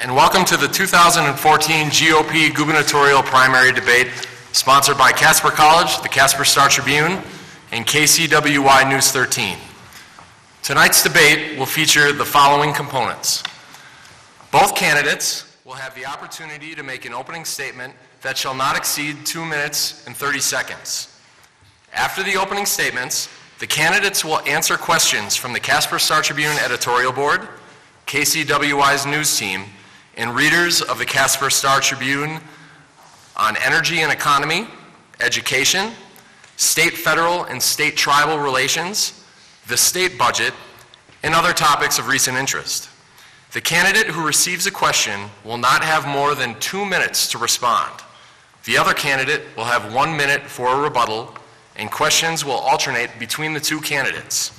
and welcome to the 2014 GOP gubernatorial primary debate sponsored by Casper College, the Casper Star-Tribune, and KCWY News 13. Tonight's debate will feature the following components. Both candidates will have the opportunity to make an opening statement that shall not exceed 2 minutes and 30 seconds. After the opening statements, the candidates will answer questions from the Casper Star-Tribune editorial board, KCWY's news team, and readers of the Casper Star-Tribune on energy and economy, education, state, federal, and state tribal relations, the state budget, and other topics of recent interest. The candidate who receives a question will not have more than 2 minutes to respond. The other candidate will have 1 minute for a rebuttal, and questions will alternate between the two candidates.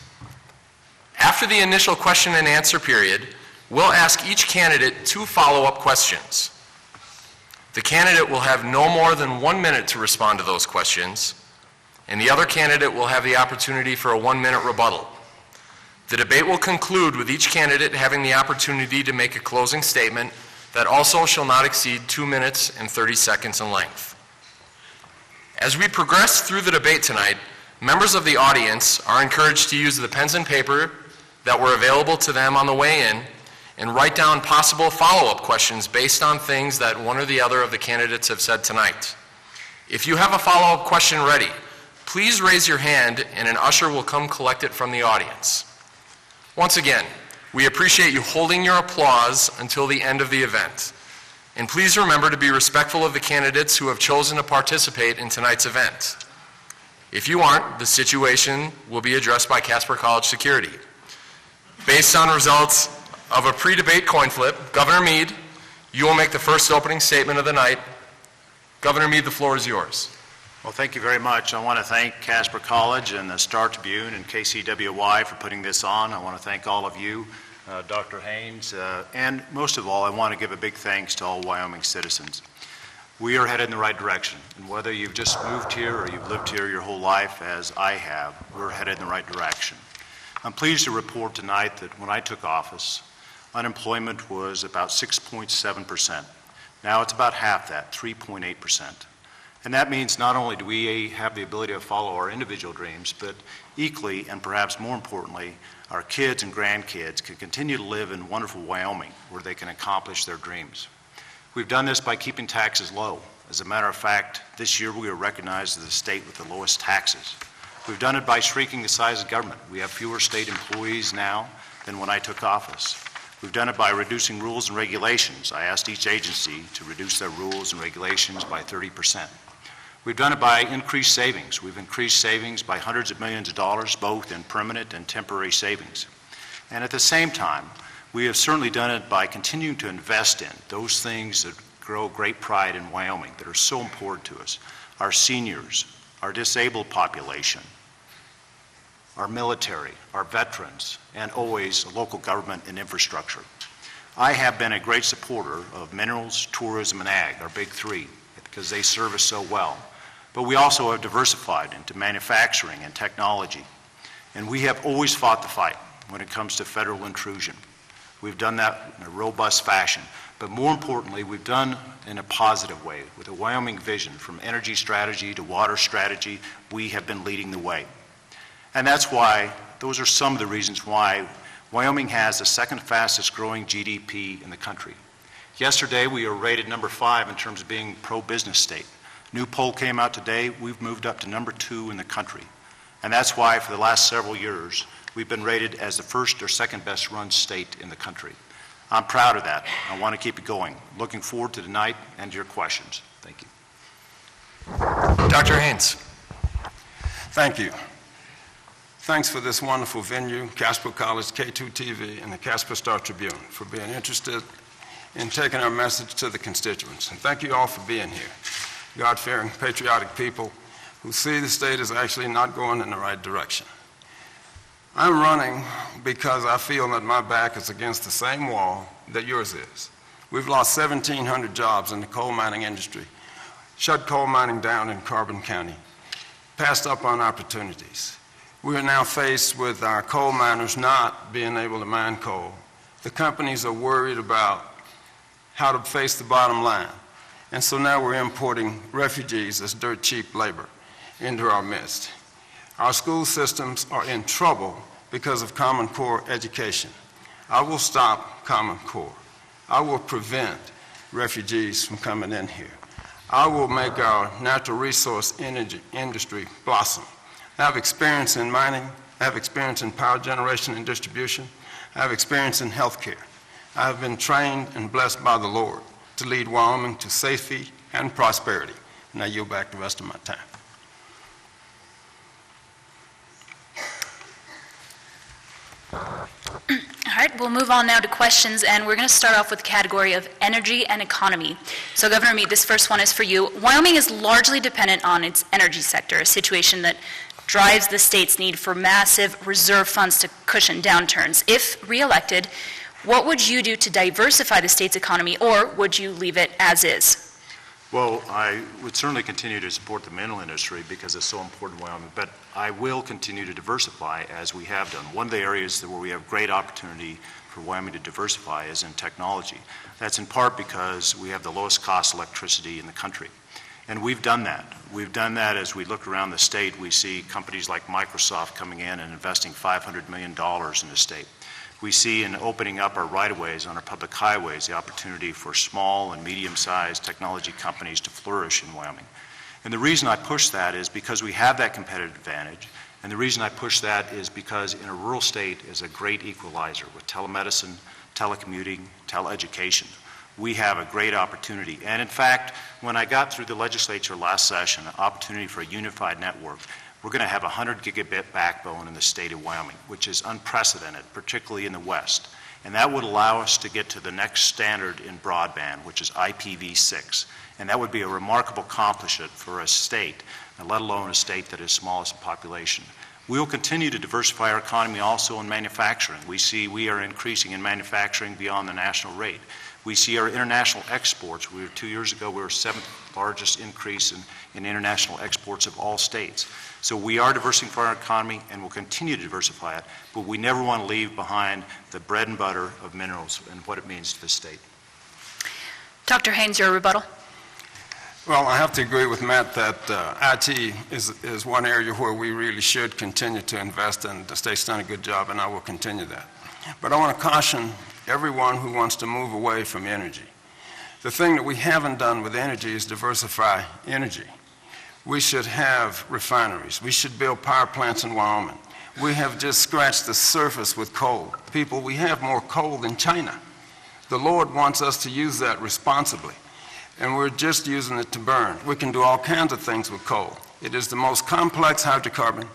After the initial question and answer period, we'll ask each candidate 2 follow-up questions. The candidate will have no more than 1 minute to respond to those questions, and the other candidate will have the opportunity for a 1 minute rebuttal. The debate will conclude with each candidate having the opportunity to make a closing statement that also shall not exceed 2 minutes and 30 seconds in length. As we progress through the debate tonight, members of the audience are encouraged to use the pens and paper that were available to them on the way in and write down possible follow-up questions based on things that one or the other of the candidates have said tonight. If you have a follow-up question ready, please raise your hand and an usher will come collect it from the audience. Once again, we appreciate you holding your applause until the end of the event. And please remember to be respectful of the candidates who have chosen to participate in tonight's event. If you aren't, the situation will be addressed by Casper College security. Based on results of a pre-debate coin flip, Governor Mead, you will make the first opening statement of the night. Governor Mead, the floor is yours. Well, thank you very much. I want to thank Casper College and the Star-Tribune and KCWY for putting this on. I want to thank all of you, Dr. Haynes, and most of all, I want to give a big thanks to all Wyoming citizens. We are headed in the right direction, and whether you've just moved here or you've lived here your whole life, as I have, we're headed in the right direction. I'm pleased to report tonight that when I took office, unemployment was about 6.7%. Now it's about half that, 3.8%. And that means not only do we have the ability to follow our individual dreams, but equally and perhaps more importantly, our kids and grandkids can continue to live in wonderful Wyoming where they can accomplish their dreams. We've done this by keeping taxes low. As a matter of fact, this year we are recognized as the state with the lowest taxes. We've done it by shrinking the size of government. We have fewer state employees now than when I took office. We've done it by reducing rules and regulations. I asked each agency to reduce their rules and regulations by 30%. We've done it by increased savings. We've increased savings by hundreds of millions of dollars, both in permanent and temporary savings. And at the same time, we have certainly done it by continuing to invest in those things that grow great pride in Wyoming, that are so important to us. Our seniors, our disabled population, our military, our veterans, and always local government and infrastructure. I have been a great supporter of minerals, tourism, and ag, our big three, because they serve us so well. But we also have diversified into manufacturing and technology. And we have always fought the fight when it comes to federal intrusion. We've done that in a robust fashion. But more importantly, we've done in a positive way. With a Wyoming vision, from energy strategy to water strategy, we have been leading the way. And that's why, those are some of the reasons why Wyoming has the second fastest growing GDP in the country. Yesterday, we were rated number 5 in terms of being pro-business state. New poll came out today, we've moved up to number 2 in the country. And that's why for the last several years, we've been rated as the first or second best run state in the country. I'm proud of that. I want to keep it going. Looking forward to tonight and to your questions. Thank you. Dr. Haynes. Thank you. Thanks for this wonderful venue, Casper College, K2TV, and the Casper Star-Tribune for being interested in taking our message to the constituents. And thank you all for being here. God-fearing, patriotic people who see the state is actually not going in the right direction. I'm running because I feel that my back is against the same wall that yours is. We've lost 1,700 jobs in the coal mining industry, shut coal mining down in Carbon County, passed up on opportunities. We are now faced with our coal miners not being able to mine coal. The companies are worried about how to face the bottom line. And so now we're importing refugees as dirt cheap labor into our midst. Our school systems are in trouble because of Common Core education. I will stop Common Core. I will prevent refugees from coming in here. I will make our natural resource energy industry blossom. I have experience in mining. I have experience in power generation and distribution. I have experience in healthcare. I have been trained and blessed by the Lord to lead Wyoming to safety and prosperity. And I yield back the rest of my time. All right, we'll move on now to questions, and we're going to start off with the category of energy and economy. So, Governor Mead, this first one is for you. Wyoming is largely dependent on its energy sector, a situation that drives the state's need for massive reserve funds to cushion downturns. If reelected, what would you do to diversify the state's economy, or would you leave it as is? Well, I would certainly continue to support the mineral industry because it's so important to Wyoming, but I will continue to diversify as we have done. One of the areas where we have great opportunity for Wyoming to diversify is in technology. That's in part because we have the lowest cost electricity in the country. And we've done that. We've done that as we look around the state. We see companies like Microsoft coming in and investing $500 million in the state. We see in opening up our right-of-ways on our public highways the opportunity for small and medium-sized technology companies to flourish in Wyoming. And the reason I push that is because we have that competitive advantage, and the reason I push that is because in a rural state is a great equalizer with telemedicine, telecommuting, teleeducation. We have a great opportunity. And in fact, when I got through the legislature last session, an opportunity for a unified network, we're going to have a 100 gigabit backbone in the state of Wyoming, which is unprecedented, particularly in the West. And that would allow us to get to the next standard in broadband, which is IPv6. And that would be a remarkable accomplishment for a state, let alone a state that is smallest in population. We will continue to diversify our economy also in manufacturing. We see we are increasing in manufacturing beyond the national rate. We see our international exports. 2 years ago, we were seventh largest increase in international exports of all states. So we are diversifying our economy and will continue to diversify it, but we never want to leave behind the bread and butter of minerals and what it means to the state. Dr. Haynes, your rebuttal. Well, I have to agree with Matt that IT is one area where we really should continue to invest, and the state's done a good job, and I will continue that. But I want to caution everyone who wants to move away from energy. The thing that we haven't done with energy is diversify energy. We should have refineries. We should build power plants in Wyoming. We have just scratched the surface with coal. People, we have more coal than China. The Lord wants us to use that responsibly, and we're just using it to burn. We can do all kinds of things with coal. It is the most complex hydrocarbon.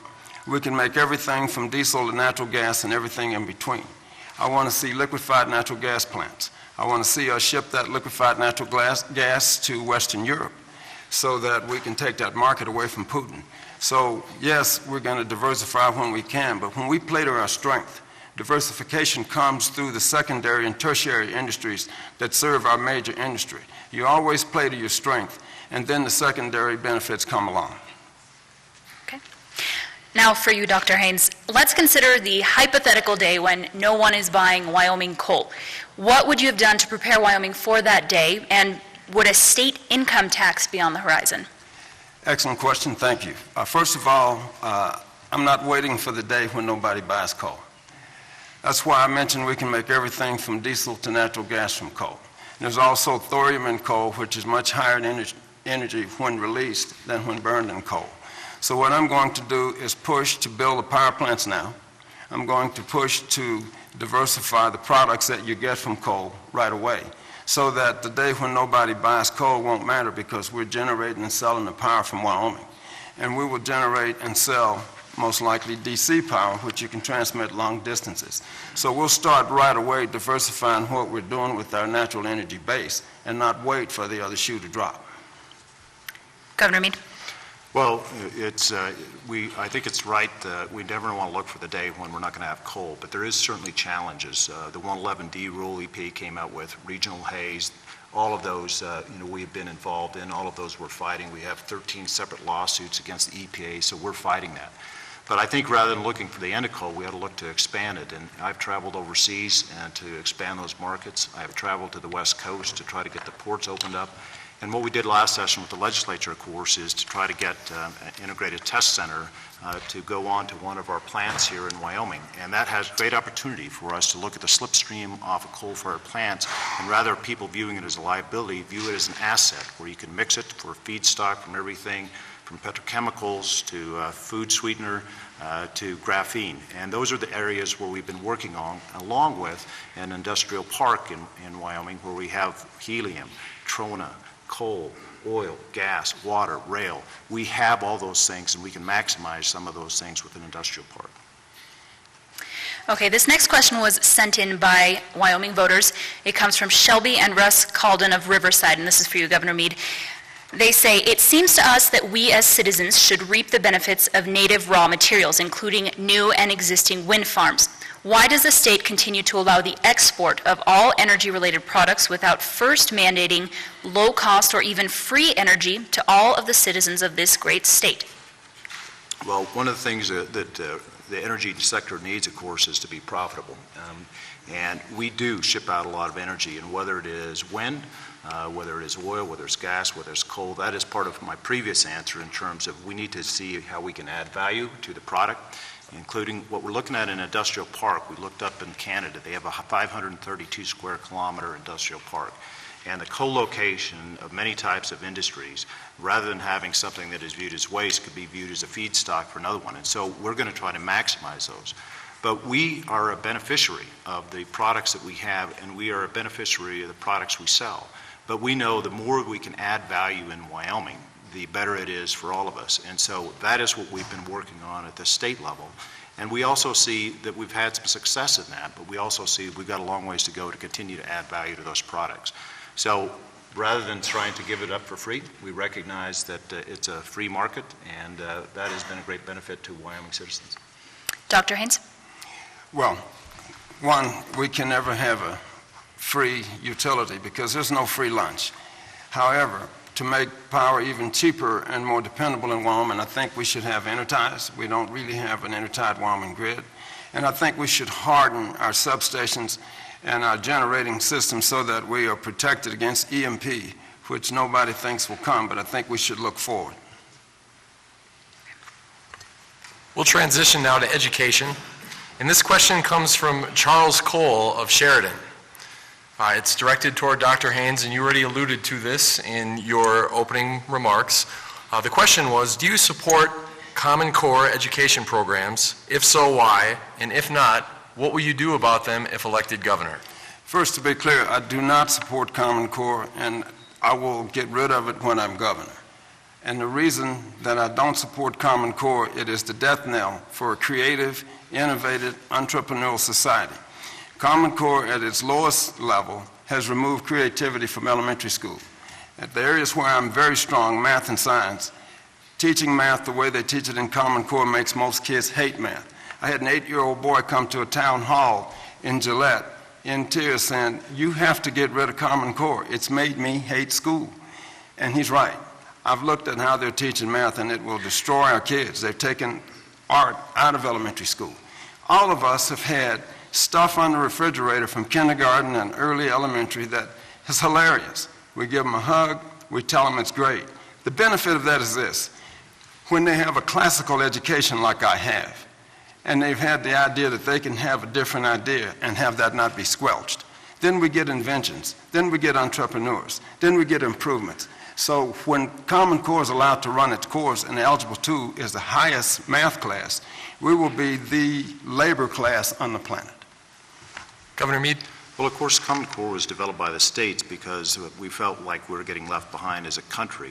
We can make everything from diesel to natural gas and everything in between. I want to see liquefied natural gas plants. I want to see us ship that liquefied natural gas to Western Europe so that we can take that market away from Putin. So, yes, we're going to diversify when we can, but when we play to our strength, diversification comes through the secondary and tertiary industries that serve our major industry. You always play to your strength, and then the secondary benefits come along. Okay. Now for you, Dr. Haynes, let's consider the hypothetical day when no one is buying Wyoming coal. What would you have done to prepare Wyoming for that day, and would a state income tax be on the horizon? Excellent question, thank you. First of all, I'm not waiting for the day when nobody buys coal. That's why I mentioned we can make everything from diesel to natural gas from coal. There's also thorium in coal, which is much higher in energy when released than when burned in coal. So what I'm going to do is push to build the power plants now. I'm going to push to diversify the products that you get from coal right away, so that the day when nobody buys coal won't matter because we're generating and selling the power from Wyoming. And we will generate and sell most likely DC power, which you can transmit long distances. So we'll start right away diversifying what we're doing with our natural energy base and not wait for the other shoe to drop. Governor Mead. Well, I think it's right that we never want to look for the day when we're not going to have coal, but there is certainly challenges. The 111D rule EPA came out with, regional haze, all of those we've been involved in, all of those we're fighting. We have 13 separate lawsuits against the EPA, so we're fighting that. But I think rather than looking for the end of coal, we ought to look to expand it. And I've traveled overseas and to expand those markets. I've traveled to the West Coast to try to get the ports opened up. And what we did last session with the legislature, of course, is to try to get an integrated test center to go on to one of our plants here in Wyoming. And that has great opportunity for us to look at the slipstream off of coal-fired plants, and rather people viewing it as a liability, view it as an asset where you can mix it for feedstock from everything from petrochemicals to food sweetener to graphene. And those are the areas where we've been working on, along with an industrial park in Wyoming where we have helium, trona, coal, oil, gas, water, rail. We have all those things, and we can maximize some of those things with an industrial park. Okay, this next question was sent in by Wyoming voters. It comes from Shelby and Russ Calden of Riverside, and this is for you, Governor Mead. They say, it seems to us that we as citizens should reap the benefits of native raw materials, including new and existing wind farms. Why does the state continue to allow the export of all energy-related products without first mandating low-cost or even free energy to all of the citizens of this great state? Well, one of the things that the energy sector needs, of course, is to be profitable. And we do ship out a lot of energy, and whether it is wind, whether it is oil, whether it's gas, whether it's coal, that is part of my previous answer in terms of we need to see how we can add value to the product, including what we're looking at in an industrial park. We looked up in Canada. They have a 532 square kilometer industrial park. And the co-location of many types of industries, rather than having something that is viewed as waste, could be viewed as a feedstock for another one. And so we're going to try to maximize those. But we are a beneficiary of the products that we have, and we are a beneficiary of the products we sell. But we know the more we can add value in Wyoming, the better it is for all of us. And so that is what we've been working on at the state level. And we also see that we've had some success in that, but we also see we've got a long ways to go to continue to add value to those products. So rather than trying to give it up for free, we recognize that it's a free market, and that has been a great benefit to Wyoming citizens. Dr. Haynes? Well, one, we can never have a free utility because there's no free lunch. However, to make power even cheaper and more dependable in Wyoming, I think we should have interties. We don't really have an intertied Wyoming grid. And I think we should harden our substations and our generating system so that we are protected against EMP, which nobody thinks will come, but I think we should look forward. We'll transition now to education. And this question comes from Charles Cole of Sheridan. It's directed toward Dr. Haynes, and you already alluded to this in your opening remarks. The question was, do you support Common Core education programs? If so, why? And if not, what will you do about them if elected governor? First, to be clear, I do not support Common Core, and I will get rid of it when I'm governor. And the reason that I don't support Common Core, it is the death knell for a creative, innovative, entrepreneurial society. Common Core at its lowest level has removed creativity from elementary school. At the areas where I'm very strong, math and science, teaching math the way they teach it in Common Core makes most kids hate math. I had an 8-year-old boy come to a town hall in Gillette in tears saying, "You have to get rid of Common Core. It's made me hate school." And he's right. I've looked at how they're teaching math, and it will destroy our kids. They've taken art out of elementary school. All of us have had stuff on the refrigerator from kindergarten and early elementary that is hilarious. We give them a hug, we tell them it's great. The benefit of that is this: when they have a classical education like I have, and they've had the idea that they can have a different idea and have that not be squelched, then we get inventions, then we get entrepreneurs, then we get improvements. So when Common Core is allowed to run its course and Algebra 2 is the highest math class, we will be the labor class on the planet. Governor Mead? Well, of course, Common Core was developed by the states because we felt like we were getting left behind as a country.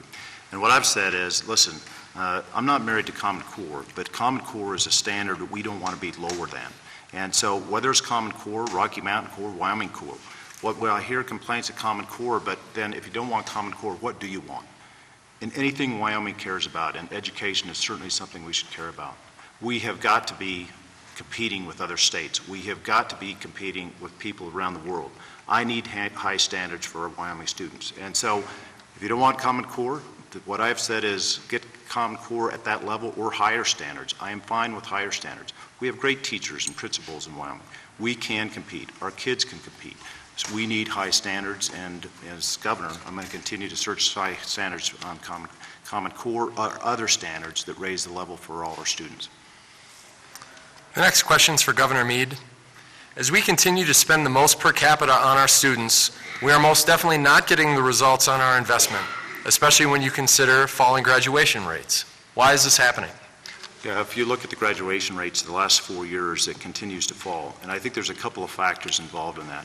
And what I've said is, listen, I'm not married to Common Core, but Common Core is a standard that we don't want to be lower than. And so whether it's Common Core, Rocky Mountain Core, Wyoming Core, when I hear complaints of Common Core, but then if you don't want Common Core, what do you want? And anything Wyoming cares about, and education is certainly something we should care about. We have got to be competing with other states. We have got to be competing with people around the world. I need high standards for Wyoming students. And so if you don't want Common Core, what I've said is get Common Core at that level or higher standards. I am fine with higher standards. We have great teachers and principals in Wyoming. We can compete. Our kids can compete. So we need high standards, and as governor, I'm going to continue to search high standards on Common Core or other standards that raise the level for all our students. The next question is for Governor Mead. As we continue to spend the most per capita on our students, we are most definitely not getting the results on our investment, especially when you consider falling graduation rates. Why is this happening? Yeah, if you look at the graduation rates the last 4 years, it continues to fall. And I think there's a couple of factors involved in that.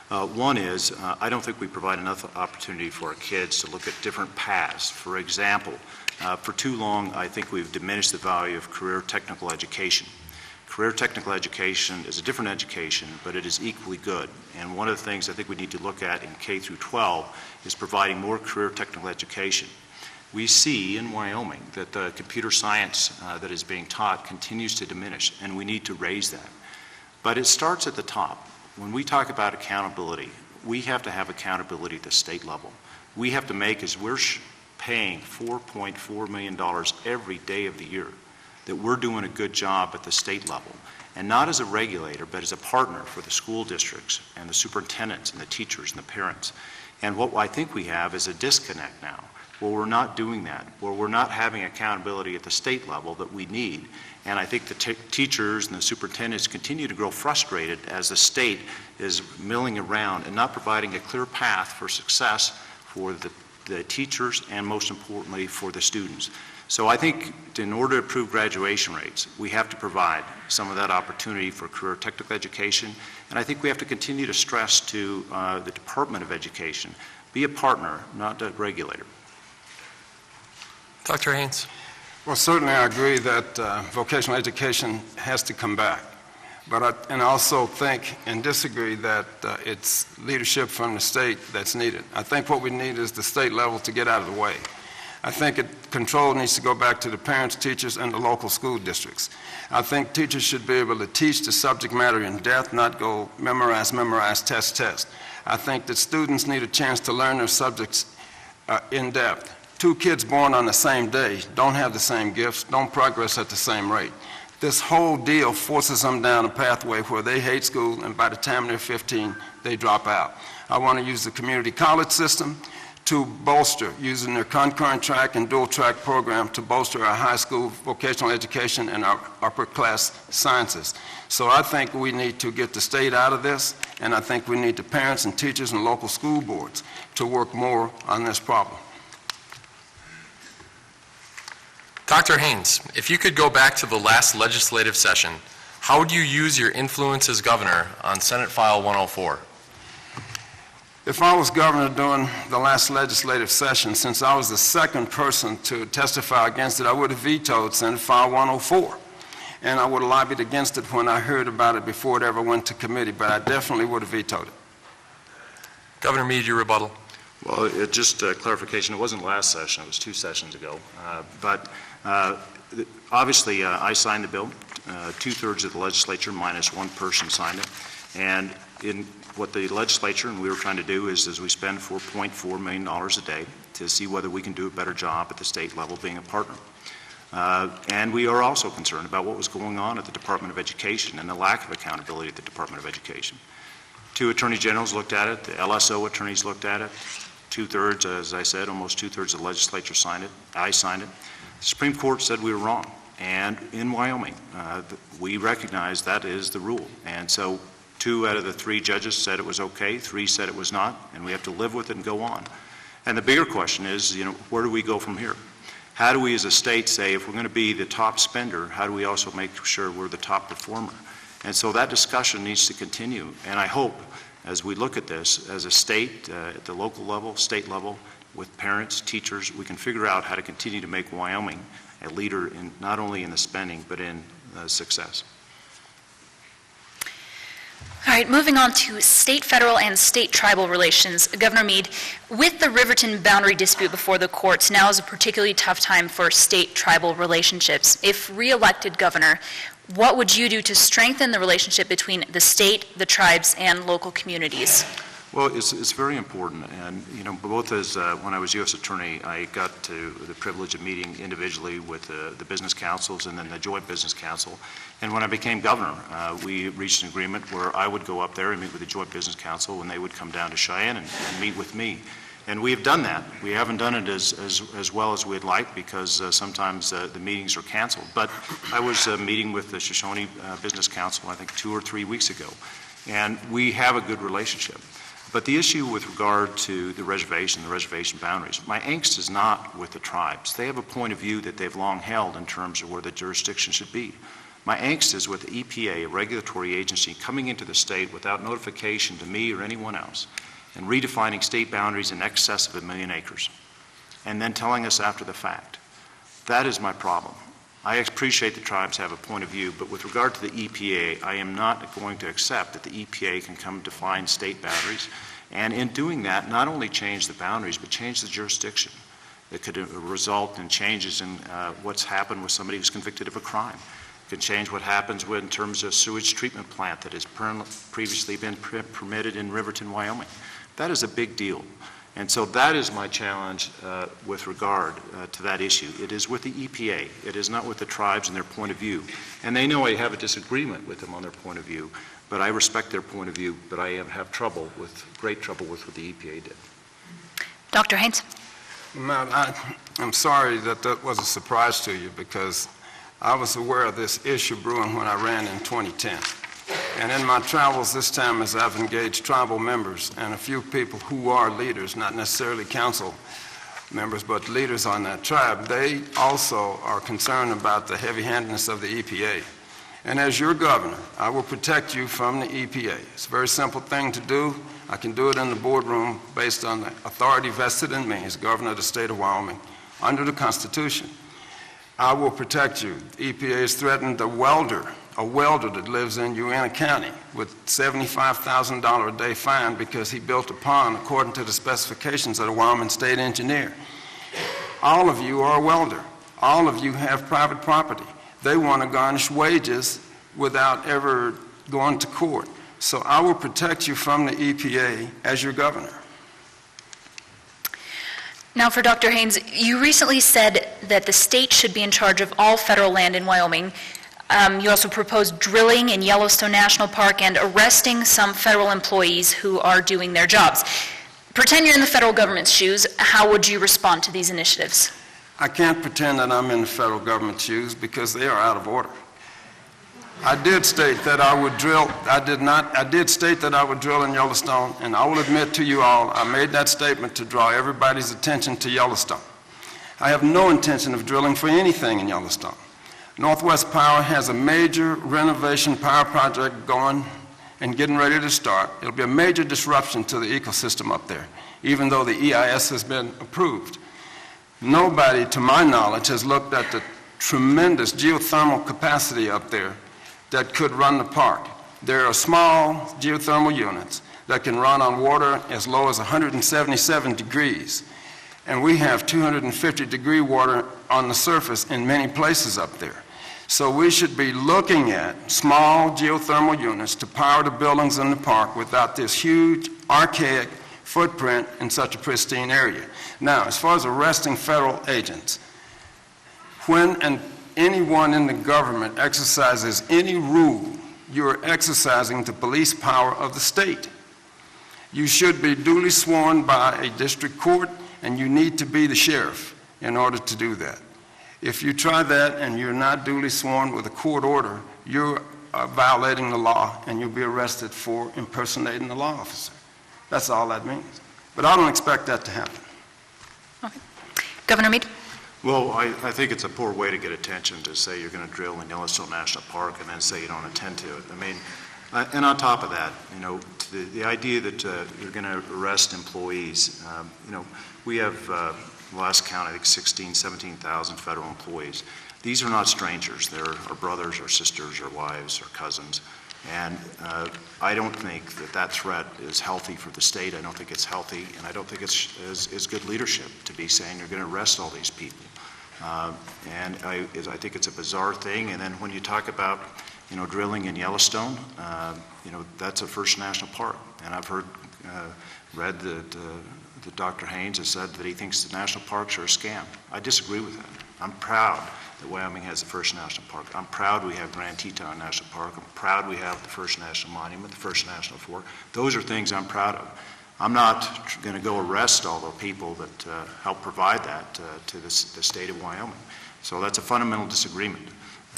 One is, I don't think we provide enough opportunity for our kids to look at different paths. For example, for too long, I think we've diminished the value of career technical education. Career technical education is a different education, but it is equally good. And one of the things I think we need to look at in K through 12 is providing more career technical education. We see in Wyoming that the computer science that is being taught continues to diminish, and we need to raise that. But it starts at the top. When we talk about accountability, we have to have accountability at the state level. We have to make, as we're paying $4.4 million every day of the year, that we're doing a good job at the state level, and not as a regulator, but as a partner for the school districts and the superintendents and the teachers and the parents. And what I think we have is a disconnect now, where we're not doing that, where we're not having accountability at the state level that we need. And I think the teachers and the superintendents continue to grow frustrated as the state is milling around and not providing a clear path for success for the teachers and, most importantly, for the students. So I think in order to improve graduation rates, we have to provide some of that opportunity for career technical education. And I think we have to continue to stress to the Department of Education, be a partner, not a regulator. Dr. Haynes. Well, certainly I agree that vocational education has to come back. But I also think and disagree that it's leadership from the state that's needed. I think what we need is the state level to get out of the way. I think control needs to go back to the parents, teachers, and the local school districts. I think teachers should be able to teach the subject matter in depth, not go memorize, test. I think that students need a chance to learn their subjects in depth. Two kids born on the same day don't have the same gifts, don't progress at the same rate. This whole deal forces them down a pathway where they hate school, and by the time they're 15, they drop out. I want to use the community college system to bolster, using their concurrent track and dual track program to bolster our high school vocational education and our upper class sciences. So I think we need to get the state out of this, and I think we need the parents and teachers and local school boards to work more on this problem. Dr. Haynes, if you could go back to the last legislative session, how would you use your influence as governor on Senate File 104? If I was governor during the last legislative session, since I was the second person to testify against it, I would have vetoed Senate File 104. And I would have lobbied against it when I heard about it before it ever went to committee, but I definitely would have vetoed it. Governor Mead, your rebuttal. Well, just clarification, it wasn't last session, it was 2 sessions ago. Obviously, I signed the bill. 2/3 of the legislature minus one person signed it. And in what the legislature and we were trying to do is we spend $4.4 million a day to see whether we can do a better job at the state level being a partner. And we are also concerned about what was going on at the Department of Education and the lack of accountability at the Department of Education. 2 attorney generals looked at it, the LSO attorneys looked at it, 2/3, as I said, almost 2/3 of the legislature signed it, I signed it. The Supreme Court said we were wrong. And in Wyoming, we recognize that is the rule. And so 2 out of the 3 judges said it was okay, 3 said it was not, and we have to live with it and go on. And the bigger question is, where do we go from here? How do we as a state say, if we're going to be the top spender, how do we also make sure we're the top performer? And so that discussion needs to continue. And I hope, as we look at this as a state, at the local level, state level, with parents, teachers, we can figure out how to continue to make Wyoming a leader in not only in the spending, but in success. All right, moving on to state, federal, and state tribal relations. Governor Mead, with the Riverton boundary dispute before the courts, now is a particularly tough time for state tribal relationships. If re-elected governor, what would you do to strengthen the relationship between the state, the tribes, and local communities? Well, it's very important, and, you know, both as, when I was U.S. Attorney, I got to the privilege of meeting individually with the business councils and then the Joint Business Council, and when I became governor, we reached an agreement where I would go up there and meet with the Joint Business Council, and they would come down to Cheyenne and meet with me. And we have done that. We haven't done it as well as we'd like because sometimes the meetings are canceled. But I was meeting with the Shoshone Business Council, I think 2 or 3 weeks ago, and we have a good relationship. But the issue with regard to the reservation boundaries, my angst is not with the tribes. They have a point of view that they've long held in terms of where the jurisdiction should be. My angst is with the EPA, a regulatory agency, coming into the state without notification to me or anyone else and redefining state boundaries in excess of 1 million acres and then telling us after the fact. That is my problem. I appreciate the tribes have a point of view, but with regard to the EPA, I am not going to accept that the EPA can come define state boundaries, and in doing that, not only change the boundaries, but change the jurisdiction. It could result in changes in what's happened with somebody who's convicted of a crime. It can change what happens in terms of sewage treatment plant that has previously been permitted in Riverton, Wyoming. That is a big deal. And so that is my challenge with regard to that issue. It is with the EPA. It is not with the tribes and their point of view. And they know I have a disagreement with them on their point of view, but I respect their point of view, but I have great trouble with what the EPA did. Dr. Haynes? Ma'am, I'm sorry that was a surprise to you because I was aware of this issue brewing when I ran in 2010. And in my travels this time, as I've engaged tribal members and a few people who are leaders, not necessarily council members, but leaders on that tribe, they also are concerned about the heavy-handedness of the EPA. And as your governor, I will protect you from the EPA. It's a very simple thing to do. I can do it in the boardroom based on the authority vested in me as governor of the state of Wyoming under the Constitution. I will protect you. The EPA has threatened a welder that lives in Uena County with $75,000 a day fine because he built a pond according to the specifications of the Wyoming state engineer. All of you are a welder. All of you have private property. They want to garnish wages without ever going to court. So I will protect you from the EPA as your governor. Now for Dr. Haynes, you recently said that the state should be in charge of all federal land in Wyoming. You also proposed drilling in Yellowstone National Park and arresting some federal employees who are doing their jobs. Pretend you're in the federal government's shoes. How would you respond to these initiatives? I can't pretend that I'm in the federal government's shoes because they are out of order. I did state that I would drill. I did state that I would drill in Yellowstone, and I will admit to you all, I made that statement to draw everybody's attention to Yellowstone. I have no intention of drilling for anything in Yellowstone. Northwest Power has a major renovation power project going and getting ready to start. It'll be a major disruption to the ecosystem up there, even though the EIS has been approved. Nobody, to my knowledge, has looked at the tremendous geothermal capacity up there that could run the park. There are small geothermal units that can run on water as low as 177 degrees. And we have 250-degree water on the surface in many places up there. So we should be looking at small geothermal units to power the buildings in the park without this huge, archaic footprint in such a pristine area. Now, as far as arresting federal agents, when anyone in the government exercises any rule, you are exercising the police power of the state. You should be duly sworn by a district court, and you need to be the sheriff in order to do that. If you try that and you're not duly sworn with a court order, you're violating the law, and you'll be arrested for impersonating the law officer. That's all that means. But I don't expect that to happen. Okay. Governor Mead? Well, I think it's a poor way to get attention to say you're going to drill in Yellowstone National Park and then say you don't intend to. I mean, and on top of that, you know, the idea that you're going to arrest employees, you know, we have, last count, I think 17,000 federal employees. These are not strangers. They're our brothers, our sisters, our wives, our cousins. And I don't think that threat is healthy for the state. I don't think it's healthy, and I don't think it's good leadership to be saying you're going to arrest all these people. And I think it's a bizarre thing. And then when you talk about, you know, drilling in Yellowstone, you know, that's a First National Park. And I've heard read that Dr. Haynes has said that he thinks the national parks are a scam. I disagree with that. I'm proud that Wyoming has the first national park. I'm proud we have Grand Teton National Park. I'm proud we have the first national monument, the first national forest. Those are things I'm proud of. I'm not going to go arrest all the people that help provide that to the state of Wyoming. So that's a fundamental disagreement,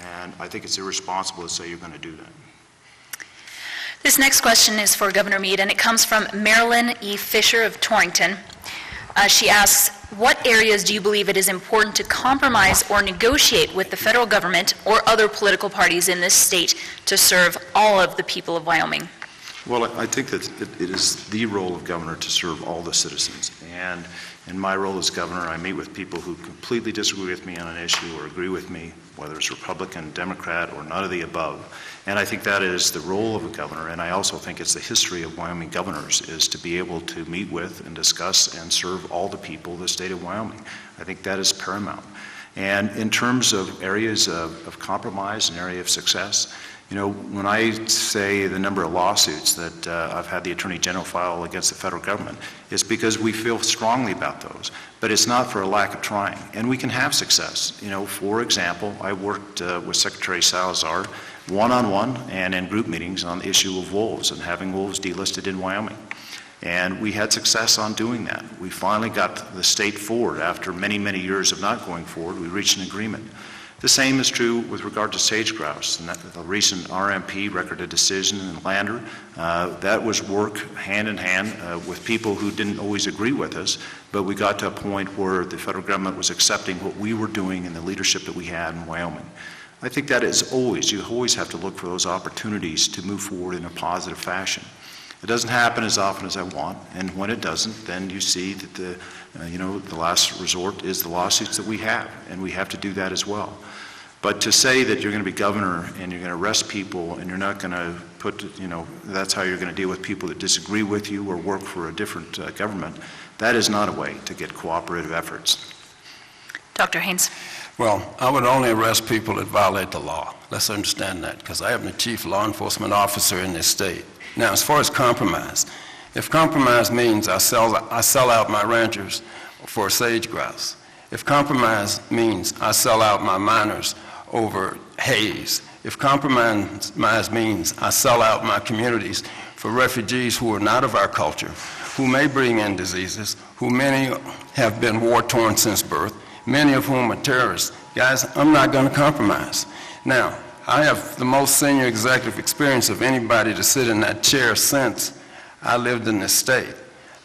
and I think it's irresponsible to say you're going to do that. This next question is for Governor Mead, and it comes from Marilyn E. Fisher of Torrington. She asks, what areas do you believe it is important to compromise or negotiate with the federal government or other political parties in this state to serve all of the people of Wyoming? Well, I think that it is the role of governor to serve all the citizens. And in my role as governor, I meet with people who completely disagree with me on an issue or agree with me, whether it's Republican, Democrat, or none of the above. And I think that is the role of a governor. And I also think it's the history of Wyoming governors is to be able to meet with and discuss and serve all the people of the state of Wyoming. I think that is paramount. And in terms of areas of compromise and area of success, you know, when I say the number of lawsuits that I've had the Attorney General file against the federal government, it's because we feel strongly about those. But it's not for a lack of trying. And we can have success. You know, for example, I worked with Secretary Salazar one-on-one and in group meetings on the issue of wolves and having wolves delisted in Wyoming. And we had success on doing that. We finally got the state forward after many, many years of not going forward. We reached an agreement. The same is true with regard to sage grouse. And the recent RMP record of decision in Lander, that was work hand in hand with people who didn't always agree with us, but we got to a point where the federal government was accepting what we were doing and the leadership that we had in Wyoming. I think that is always, you always have to look for those opportunities to move forward in a positive fashion. It doesn't happen as often as I want, and when it doesn't, then you see that the last resort is the lawsuits that we have, and we have to do that as well. But to say that you're going to be governor and you're going to arrest people and you're not going to put, that's how you're going to deal with people that disagree with you or work for a different government, that is not a way to get cooperative efforts. Dr. Haynes. Well, I would only arrest people that violate the law. Let's understand that, because I am the chief law enforcement officer in this state. Now, as far as compromise, if compromise means I sell out my ranchers for sage grouse, if compromise means I sell out my miners over Haynes, if compromise means I sell out my communities for refugees who are not of our culture, who may bring in diseases, who many have been war-torn since birth, many of whom are terrorists, guys, I'm not going to compromise. Now, I have the most senior executive experience of anybody to sit in that chair since I lived in this state.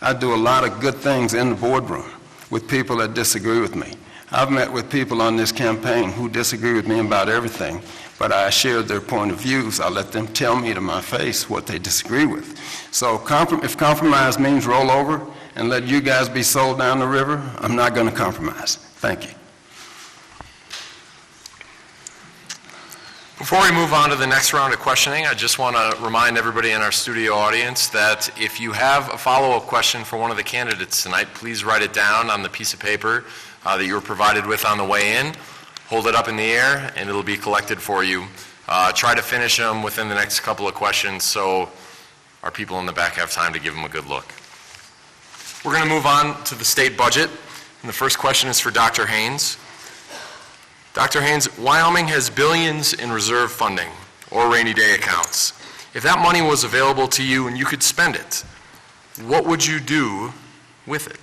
I do a lot of good things in the boardroom with people that disagree with me. I've met with people on this campaign who disagree with me about everything, but I shared their point of views. I let them tell me to my face what they disagree with. So if compromise means roll over and let you guys be sold down the river, I'm not going to compromise. Thank you. Before we move on to the next round of questioning, I just want to remind everybody in our studio audience that if you have a follow-up question for one of the candidates tonight, please write it down on the piece of paper that you were provided with on the way in. Hold it up in the air, and it'll be collected for you. Try to finish them within the next couple of questions so our people in the back have time to give them a good look. We're going to move on to the state budget, and the first question is for Dr. Haynes. Dr. Haynes, Wyoming has billions in reserve funding or rainy day accounts. If that money was available to you and you could spend it, what would you do with it?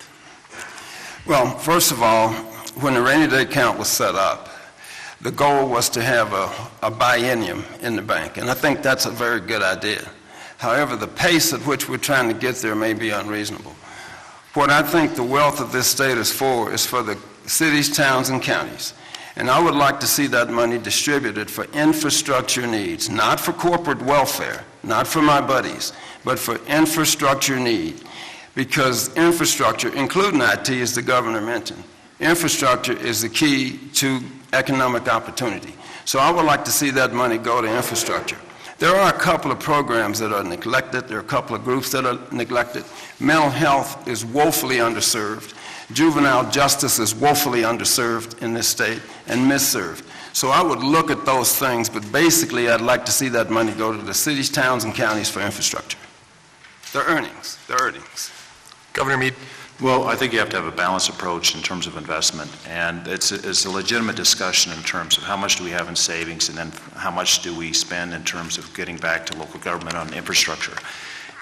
Well, first of all, when the rainy day account was set up, the goal was to have a biennium in the bank, and I think that's a very good idea. However, the pace at which we're trying to get there may be unreasonable. What I think the wealth of this state is for the cities, towns, and counties. And I would like to see that money distributed for infrastructure needs, not for corporate welfare, not for my buddies, but for infrastructure need. Because infrastructure, including IT, as the governor mentioned, infrastructure is the key to economic opportunity. So I would like to see that money go to infrastructure. There are a couple of programs that are neglected. There are a couple of groups that are neglected. Mental health is woefully underserved. Juvenile justice is woefully underserved in this state and misserved. So I would look at those things, but basically I'd like to see that money go to the cities, towns, and counties for infrastructure. Their earnings, their earnings. Governor Mead. Well, I think you have to have a balanced approach in terms of investment, and it's a legitimate discussion in terms of how much do we have in savings and then how much do we spend in terms of getting back to local government on infrastructure.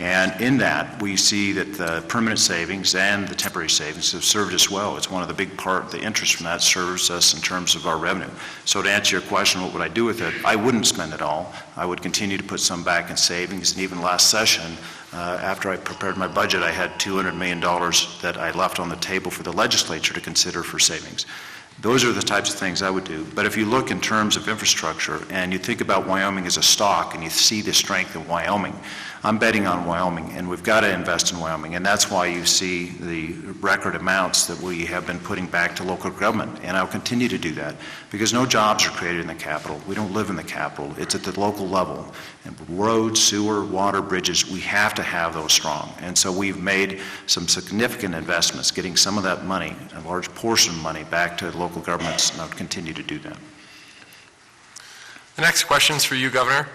And in that, we see that the permanent savings and the temporary savings have served us well. It's one of the big part, the interest from that serves us in terms of our revenue. So to answer your question, what would I do with it? I wouldn't spend it all. I would continue to put some back in savings, and even last session, after I prepared my budget, I had $200 million that I left on the table for the legislature to consider for savings. Those are the types of things I would do. But if you look in terms of infrastructure and you think about Wyoming as a stock and you see the strength of Wyoming, I'm betting on Wyoming, and we've got to invest in Wyoming, and that's why you see the record amounts that we have been putting back to local government, and I'll continue to do that, because no jobs are created in the capital. We don't live in the capital. It's at the local level. And roads, sewer, water, bridges, we have to have those strong. And so we've made some significant investments, getting some of that money, a large portion of money, back to local governments, and I'll continue to do that. The next question is for you, Governor.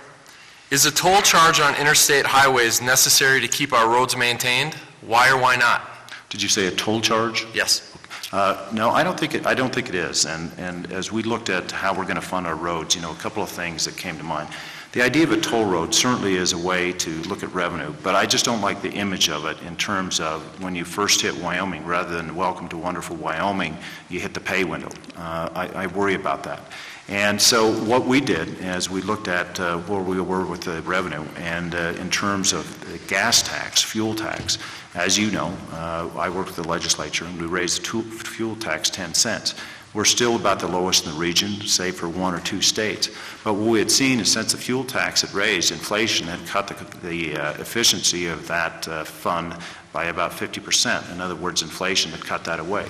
Is a toll charge on interstate highways necessary to keep our roads maintained? Why or why not? Did you say a toll charge? Yes. No, I don't think it is. And as we looked at how we're going to fund our roads, a couple of things that came to mind. The idea of a toll road certainly is a way to look at revenue, but I just don't like the image of it in terms of when you first hit Wyoming, rather than welcome to wonderful Wyoming, you hit the pay window. I worry about that. And so what we did as we looked at where we were with the revenue, and in terms of the gas tax, fuel tax, as you know, I worked with the legislature and we raised the fuel tax 10 cents. We're still about the lowest in the region, save for one or two states. But what we had seen is since the fuel tax had raised, inflation had cut the efficiency of that fund by about 50%. In other words, inflation had cut that away.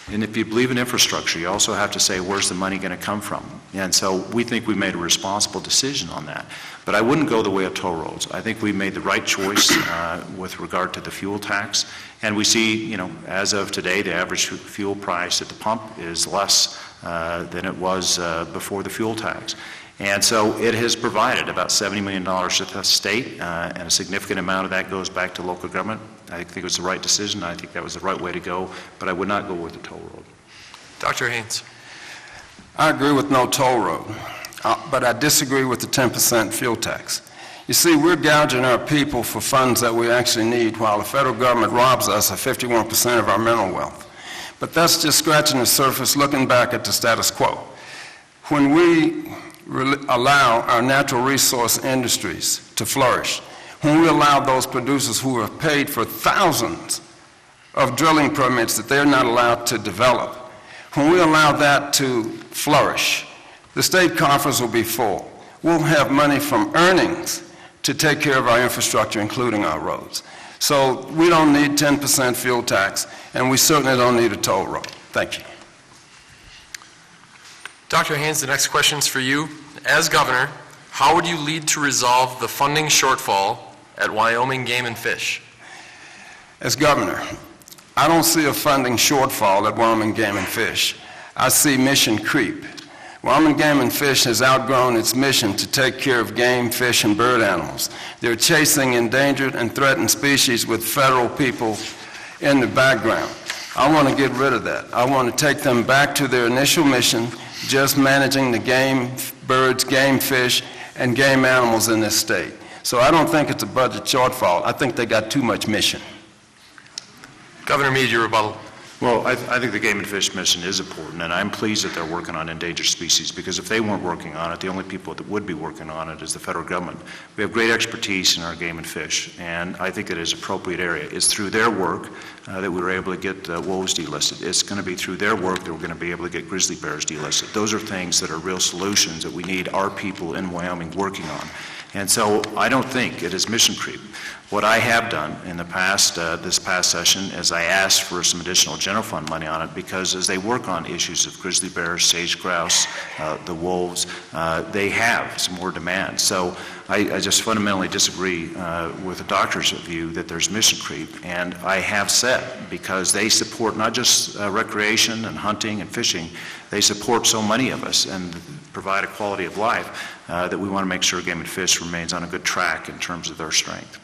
And if you believe in infrastructure, you also have to say, where's the money going to come from? And so we think we made a responsible decision on that. But I wouldn't go the way of toll roads. I think we made the right choice with regard to the fuel tax. And we see, as of today, the average fuel price at the pump is less than it was before the fuel tax. And so it has provided about $70 million to the state, and a significant amount of that goes back to local government. I think it was the right decision. I think that was the right way to go, but I would not go with the toll road. Dr. Haynes. I agree with no toll road, but I disagree with the 10% fuel tax. You see, we're gouging our people for funds that we actually need, while the federal government robs us of 51% of our mental wealth. But that's just scratching the surface, looking back at the status quo. When we allow our natural resource industries to flourish, when we allow those producers who have paid for thousands of drilling permits that they're not allowed to develop, when we allow that to flourish, the state coffers will be full. We'll have money from earnings to take care of our infrastructure, including our roads. So we don't need 10% fuel tax, and we certainly don't need a toll road. Thank you. Dr. Haynes, the next question is for you. As governor, how would you lead to resolve the funding shortfall at Wyoming Game and Fish? As governor, I don't see a funding shortfall at Wyoming Game and Fish. I see mission creep. Wyoming Game and Fish has outgrown its mission to take care of game, fish, and bird animals. They're chasing endangered and threatened species with federal people in the background. I want to get rid of that. I want to take them back to their initial mission, just managing the game, birds, game, fish, and game animals in this state. So I don't think it's a budget shortfall. I think they got too much mission. Governor Mead, your rebuttal. Well, I think the Game and Fish mission is important, and I'm pleased that they're working on endangered species, because if they weren't working on it, the only people that would be working on it is the federal government. We have great expertise in our game and fish, and I think it is an appropriate area. It's through their work that we were able to get wolves delisted. It's going to be through their work that we're going to be able to get grizzly bears delisted. Those are things that are real solutions that we need our people in Wyoming working on. And so I don't think it is mission creep. What I have done in the past, this past session, is I asked for some additional general fund money on it, because as they work on issues of grizzly bears, sage grouse, the wolves, they have some more demand. So I just fundamentally disagree with the doctor's view that there's mission creep. And I have said, because they support not just recreation and hunting and fishing, they support so many of us and provide a quality of life that we want to make sure Game and Fish remains on a good track in terms of their strength.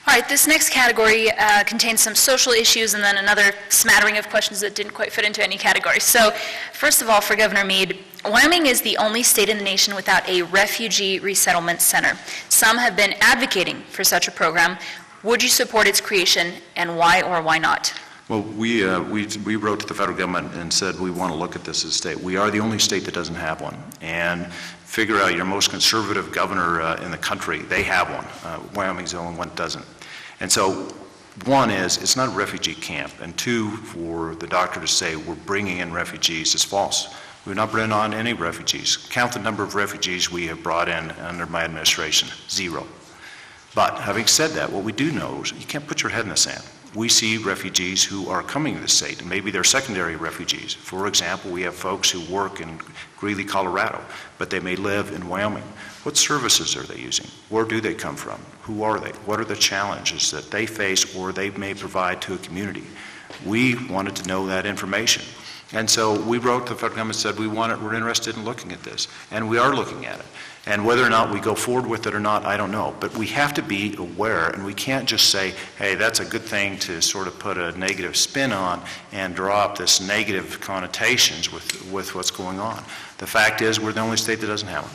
All right, this next category contains some social issues and then another smattering of questions that didn't quite fit into any category. So, first of all, for Governor Mead, Wyoming is the only state in the nation without a refugee resettlement center. Some have been advocating for such a program. Would you support its creation, and why or why not? Well, we wrote to the federal government and said we want to look at this as a state. We are the only state that doesn't have one. And figure out your most conservative governor in the country, they have one. Wyoming's the only one that doesn't. And so one is, it's not a refugee camp. And two, for the doctor to say we're bringing in refugees is false. We've not brought on any refugees. Count the number of refugees we have brought in under my administration, 0. But having said that, what we do know is you can't put your head in the sand. We see refugees who are coming to the state, and maybe they're secondary refugees. For example, we have folks who work in Greeley, Colorado, but they may live in Wyoming. What services are they using? Where do they come from? Who are they? What are the challenges that they face or they may provide to a community? We wanted to know that information. And so we wrote to the federal government and said we're interested in looking at this, and we are looking at it. And whether or not we go forward with it or not, I don't know. But we have to be aware, and we can't just say, hey, that's a good thing to sort of put a negative spin on and draw up this negative connotations with what's going on. The fact is, we're the only state that doesn't have one.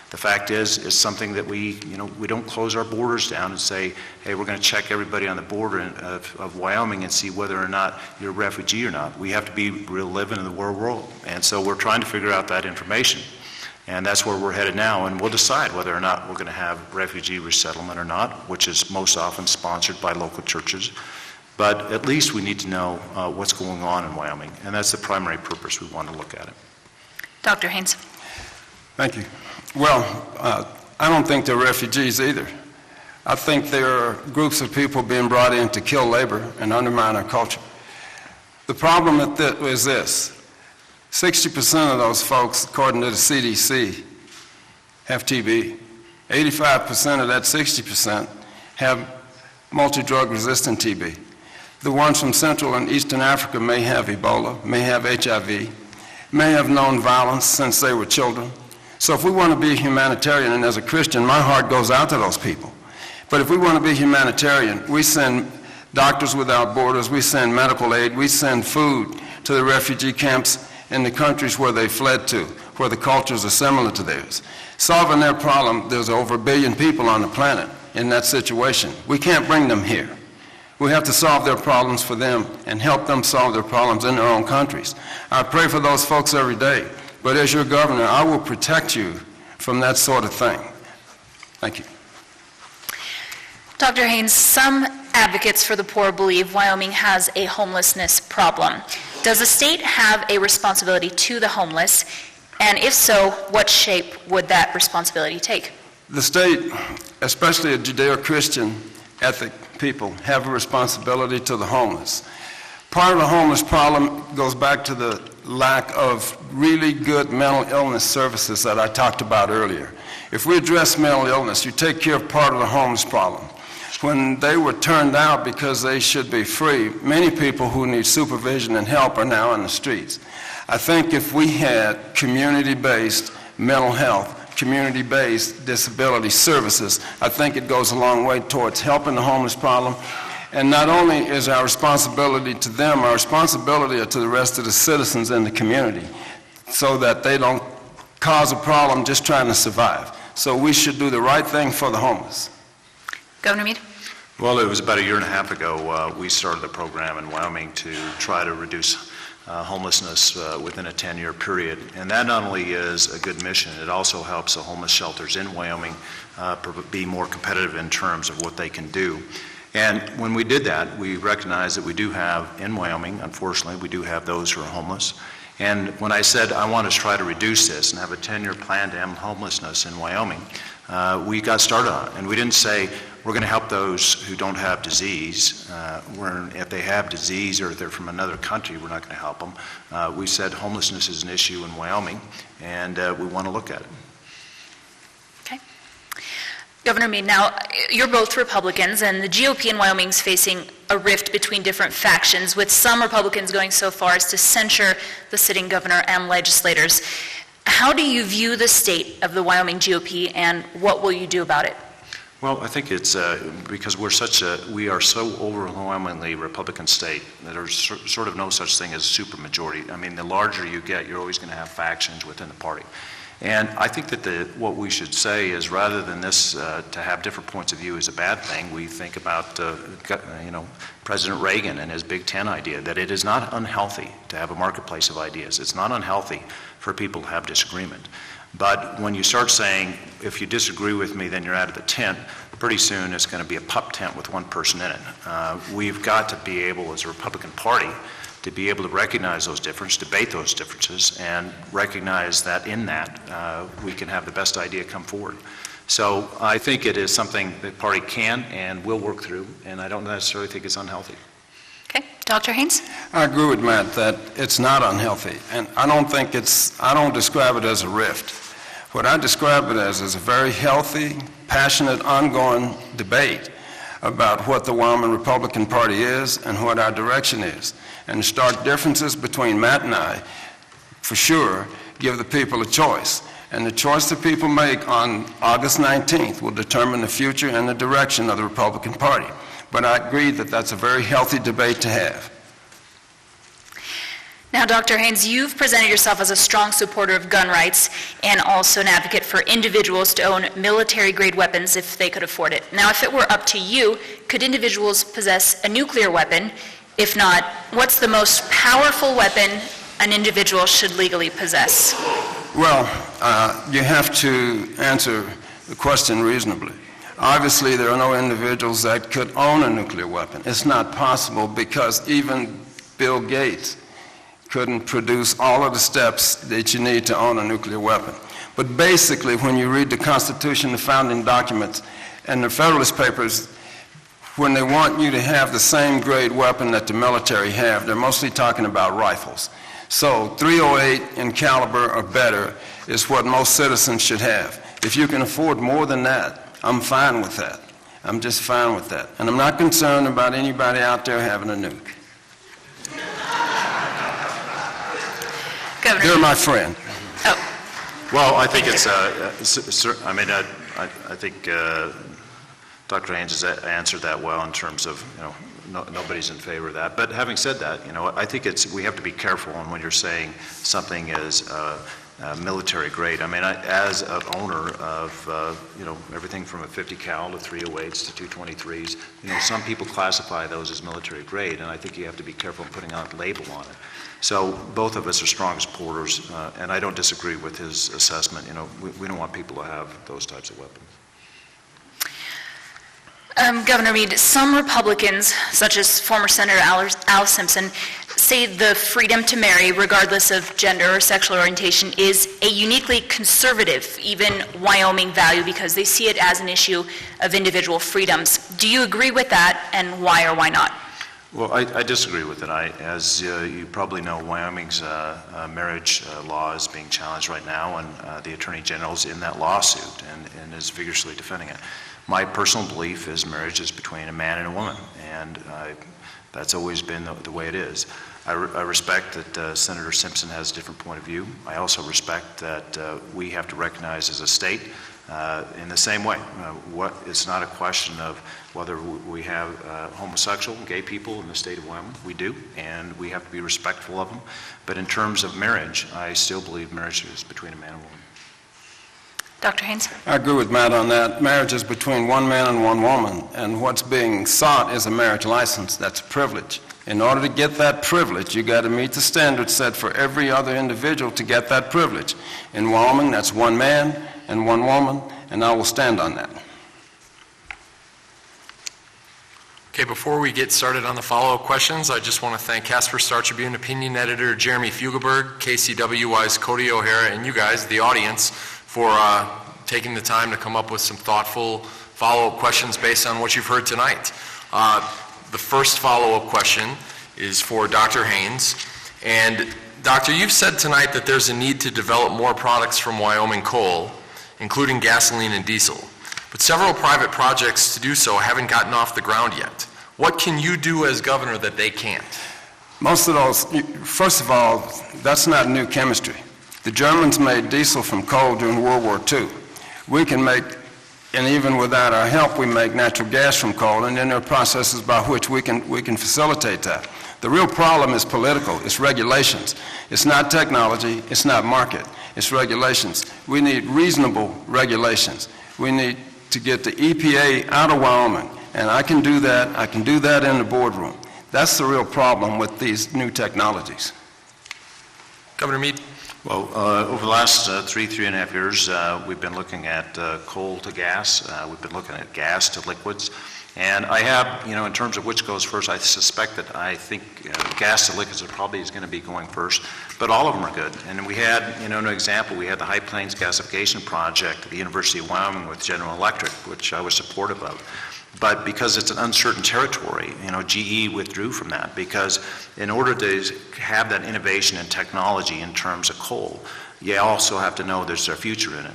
The fact is, it's something that we don't close our borders down and say, hey, we're going to check everybody on the border of Wyoming and see whether or not you're a refugee or not. We have to be real living in the real world. And so we're trying to figure out that information. And that's where we're headed now, and we'll decide whether or not we're going to have refugee resettlement or not, which is most often sponsored by local churches. But at least we need to know what's going on in Wyoming, and that's the primary purpose we want to look at it. Dr. Haynes. Thank you. Well, I don't think they're refugees either. I think they're groups of people being brought in to kill labor and undermine our culture. The problem is this. 60% of those folks, according to the CDC, have TB. 85% of that 60% have multi-drug resistant TB. The ones from Central and Eastern Africa may have Ebola, may have HIV, may have known violence since they were children. So if we want to be humanitarian, and as a Christian, my heart goes out to those people. But if we want to be humanitarian, we send Doctors Without Borders, we send medical aid, we send food to the refugee camps in the countries where they fled to, where the cultures are similar to theirs. Solving their problem, there's over 1 billion people on the planet in that situation. We can't bring them here. We have to solve their problems for them and help them solve their problems in their own countries. I pray for those folks every day, but as your governor, I will protect you from that sort of thing. Thank you. Dr. Haynes, some advocates for the poor believe Wyoming has a homelessness problem. Does the state have a responsibility to the homeless? And if so, what shape would that responsibility take? The state, especially a Judeo-Christian ethic people, have a responsibility to the homeless. Part of the homeless problem goes back to the lack of really good mental illness services that I talked about earlier. If we address mental illness, you take care of part of the homeless problem. When they were turned out because they should be free, many people who need supervision and help are now in the streets. I think if we had community-based mental health, community-based disability services, I think it goes a long way towards helping the homeless problem. And not only is our responsibility to them, our responsibility to the rest of the citizens in the community so that they don't cause a problem just trying to survive. So we should do the right thing for the homeless. Governor Mead? Well, it was about 1.5 years ago we started the program in Wyoming to try to reduce homelessness within a 10-year period. And that not only is a good mission, it also helps the homeless shelters in Wyoming be more competitive in terms of what they can do. And when we did that, we recognized that we do have, in Wyoming, unfortunately, we do have those who are homeless. And when I said I want to try to reduce this and have a 10-year plan to end homelessness in Wyoming, we got started on it. And we didn't say we're going to help those who don't have disease. If they have disease or if they're from another country, we're not going to help them. We said homelessness is an issue in Wyoming, and we want to look at it. Okay. Governor Mead, now, you're both Republicans, and the GOP in Wyoming is facing a rift between different factions, with some Republicans going so far as to censure the sitting governor and legislators. How do you view the state of the Wyoming GOP, and what will you do about it? Well, I think it's because we are so overwhelmingly Republican state that there's sort of no such thing as supermajority. I mean, the larger you get, you're always going to have factions within the party. And I think that what we should say is, rather than this to have different points of view is a bad thing, we think about President Reagan and his Big Ten idea, that it is not unhealthy to have a marketplace of ideas. It's not unhealthy for people to have disagreement. But when you start saying, if you disagree with me, then you're out of the tent, pretty soon it's going to be a pup tent with one person in it. We've got to be able, as a Republican Party, to be able to recognize those differences, debate those differences, and recognize that in that we can have the best idea come forward. So I think it is something the party can and will work through, and I don't necessarily think it's unhealthy. Okay, Dr. Haynes? I agree with Matt that it's not unhealthy, and I don't describe it as a rift. What I describe it as is a very healthy, passionate, ongoing debate about what the Wyoming Republican Party is and what our direction is. And the stark differences between Matt and I, for sure, give the people a choice. And the choice that people make on August 19th will determine the future and the direction of the Republican Party. But I agree that that's a very healthy debate to have. Now, Dr. Haynes, you've presented yourself as a strong supporter of gun rights and also an advocate for individuals to own military-grade weapons if they could afford it. Now, if it were up to you, could individuals possess a nuclear weapon? If not, what's the most powerful weapon an individual should legally possess? Well, you have to answer the question reasonably. Obviously, there are no individuals that could own a nuclear weapon. It's not possible because even Bill Gates couldn't produce all of the steps that you need to own a nuclear weapon. But basically, when you read the Constitution, the founding documents, and the Federalist Papers, when they want you to have the same grade weapon that the military have, they're mostly talking about rifles. So 308 in caliber or better is what most citizens should have. If you can afford more than that, I'm fine with that. I'm just fine with that. And I'm not concerned about anybody out there having a nuke. Governor. They're my friend. Oh, Well, I think it's, I think Dr. Haynes has answered that well in terms of, nobody's in favor of that. But having said that, I think we have to be careful when you're saying something is military grade. I mean, as an owner of, everything from a 50 cal to 308s to 223s, some people classify those as military grade, and I think you have to be careful in putting a label on it. So both of us are strong supporters, and I don't disagree with his assessment. We don't want people to have those types of weapons. Governor Mead, some Republicans, such as former Senator Al Simpson, say the freedom to marry, regardless of gender or sexual orientation, is a uniquely conservative, even Wyoming value, because they see it as an issue of individual freedoms. Do you agree with that, and why or why not? Well, I disagree with it. As you probably know, Wyoming's marriage law is being challenged right now, and the Attorney General's in that lawsuit and is vigorously defending it. My personal belief is marriage is between a man and a woman, and that's always been the way it is. I respect that Senator Simpson has a different point of view. I also respect that we have to recognize as a state in the same way. It's not a question of whether we have homosexual and gay people in the state of Wyoming. We do, and we have to be respectful of them. But in terms of marriage, I still believe marriage is between a man and a woman. Dr. Haynes? I agree with Matt on that. Marriage is between one man and one woman, and what's being sought is a marriage license. That's a privilege. In order to get that privilege, you got to meet the standards set for every other individual to get that privilege. In Wyoming, that's one man and one woman, and I will stand on that. Okay, before we get started on the follow-up questions, I just want to thank Casper Star-Tribune opinion editor Jeremy Fugelberg, KCWY's Cody O'Hara, and you guys, the audience, for taking the time to come up with some thoughtful follow-up questions based on what you've heard tonight. The first follow-up question is for Dr. Haynes. And Doctor, you've said tonight that there's a need to develop more products from Wyoming coal, including gasoline and diesel. But several private projects to do so haven't gotten off the ground yet. What can you do as governor that they can't? Most of those, first of all, that's not new chemistry. The Germans made diesel from coal during World War II. We can make And even without our help, we make natural gas from coal, and then there are processes by which we can facilitate that. The real problem is political. It's regulations. It's not technology. It's not market. It's regulations. We need reasonable regulations. We need to get the EPA out of Wyoming, and I can do that. I can do that in the boardroom. That's the real problem with these new technologies. Governor Mead. Well, over the last 3.5 years, we've been looking at coal to gas. We've been looking at gas to liquids. And I have, in terms of which goes first, I suspect that I think gas to liquids is probably going to be going first, but all of them are good. And we had, an example, we had the High Plains Gasification Project at the University of Wyoming with General Electric, which I was supportive of. But because it's an uncertain territory, GE withdrew from that because in order to have that innovation and technology in terms of coal, you also have to know there's a future in it.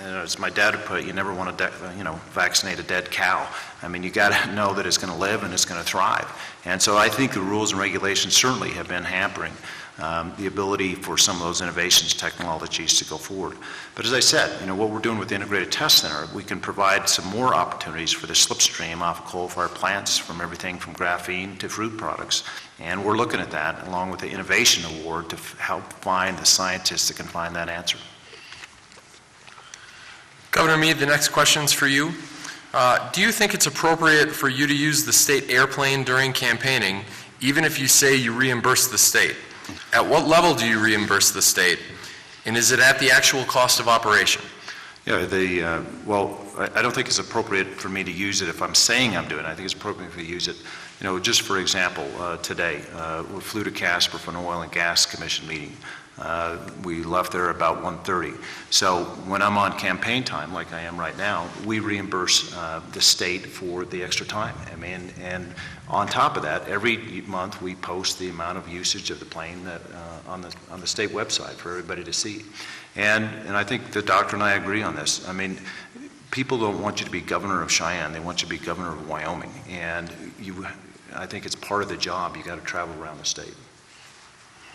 As my dad would put it, you never want to, vaccinate a dead cow. I mean, you got to know that it's going to live and it's going to thrive. And so I think the rules and regulations certainly have been hampering the ability for some of those innovations, technologies to go forward. But as I said, what we're doing with the Integrated Test Center, we can provide some more opportunities for the slipstream off of coal-fired plants, from everything from graphene to fruit products. And we're looking at that along with the Innovation Award to help find the scientists that can find that answer. Governor Mead, the next question's for you. Do you think it's appropriate for you to use the state airplane during campaigning, even if you say you reimburse the state? At what level do you reimburse the state? And is it at the actual cost of operation? Yeah, well, I don't think it's appropriate for me to use it if I'm saying I'm doing it. I think it's appropriate for me to use it. Just for example, today, we flew to Casper for an Oil and Gas Commission meeting. We left there about 1:30. So when I'm on campaign time, like I am right now, we reimburse the state for the extra time. And on top of that, every month we post the amount of usage of the plane that, on the state website for everybody to see. And I think the doctor and I agree on this. People don't want you to be governor of Cheyenne. They want you to be governor of Wyoming. And I think it's part of the job. You got to travel around the state.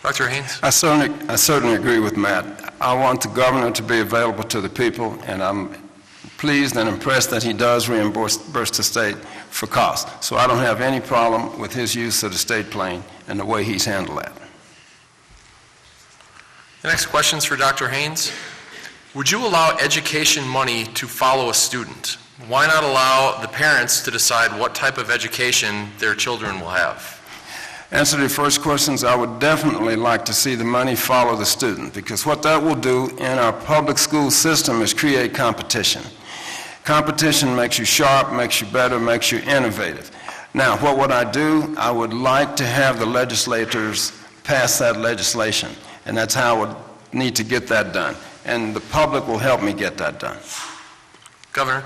Dr. Haynes? I certainly agree with Matt. I want the governor to be available to the people, and I'm pleased and impressed that he does reimburse the state for costs. So I don't have any problem with his use of the state plane and the way he's handled that. The next question's for Dr. Haynes. Would you allow education money to follow a student? Why not allow the parents to decide what type of education their children will have? Answer to the first questions, I would definitely like to see the money follow the student, because what that will do in our public school system is create competition. Competition makes you sharp, makes you better, makes you innovative. Now, what would I do? I would like to have the legislators pass that legislation, and that's how I would need to get that done. And the public will help me get that done. Governor?